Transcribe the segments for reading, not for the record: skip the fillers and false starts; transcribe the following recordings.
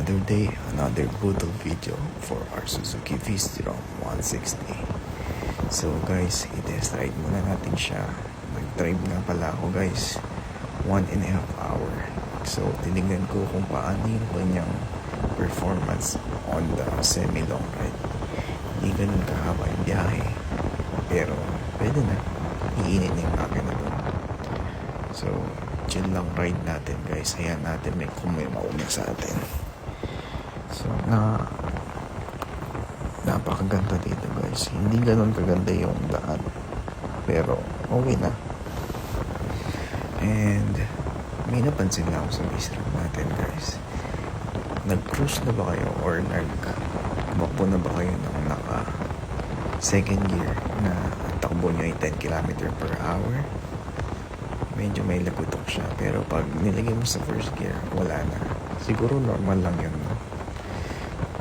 Another day, another budol video for our Suzuki V-Strom 160. So guys, i-test ride muna natin siya. Nag-drive nga pala ako guys, 1.5 hour. So tinignan ko kung paano yung kanyang performance on the semi-long ride. Hindi ganun kahaba yung biyahe, pero pwede na, iinit na yung makina doon. So chill lang ride natin guys. Hayaan natin may mauna sa atin. So napakaganda dito guys. Hindi ganun kaganda yung daan, pero okay na. And may napansin lang ako sa V-Strom natin guys. Nag-cruise na ba kayo or nag-bakbo na ba kayo ng naka second gear na takbo nyo ay 10 km per hour? Medyo may lagutok siya, pero pag nilagay mo sa first gear, wala na. Siguro normal lang yun, no?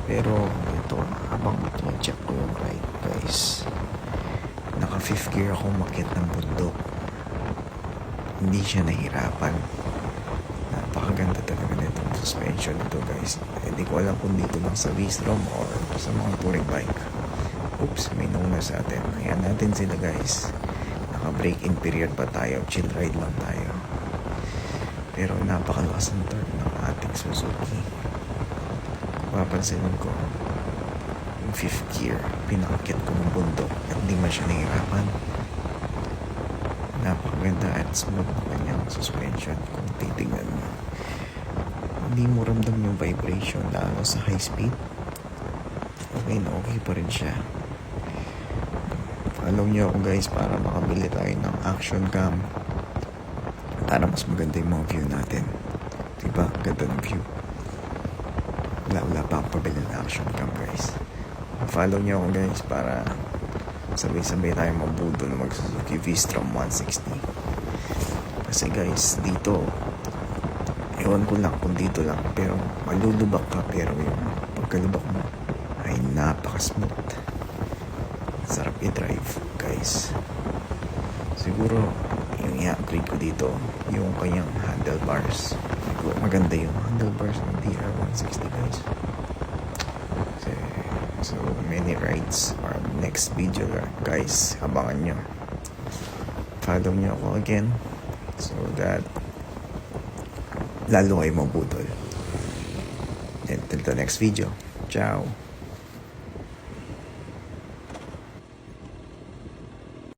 Pero ito, habang check ko yung ride guys, naka 5th gear ako umakyat ng bundok. Hindi siya nahirapan. Napakaganda talaga nitong suspension nito guys. Hindi ko alam kung dito lang sa V-Strom or sa mga touring bike. Oops, may nauna sa atin. Ayan natin sila guys. Naka-break-in period pa tayo. Chill ride lang tayo. Pero napakalakas ng turn ng ating Suzuki. Papansinin ko, yung 5th gear, pinakakit ko ng bundok at hindi man siya nahirapan. Napakaganda at smooth na kanyang suspension kung titignan mo. Hindi mo ramdam yung vibration lalo sa high speed. Okay na okay pa rin siya. Follow nyo ako guys para makabili tayo ng action cam para mas maganda yung mga view natin. Diba? Ganda ng view. Wala pa akong pabili ng action cam guys. Follow nyo ako guys para sabay-sabay tayo mabudol mag Suzuki V-Strom 160. Kasi guys, dito ewan ko lang kung dito lang, pero malulubak ka, pero yung pagkalubak mo ay napaka-smooth. Sarap i-drive guys. Siguro yung i-upgrade ko dito yung kanyang handlebars. Maganda yung handlebars ng DR160 guys. So many rides or next video guys, abangan nyo. Follow nyo ako again so that lalo kayo mabudol. Until the next video. Ciao.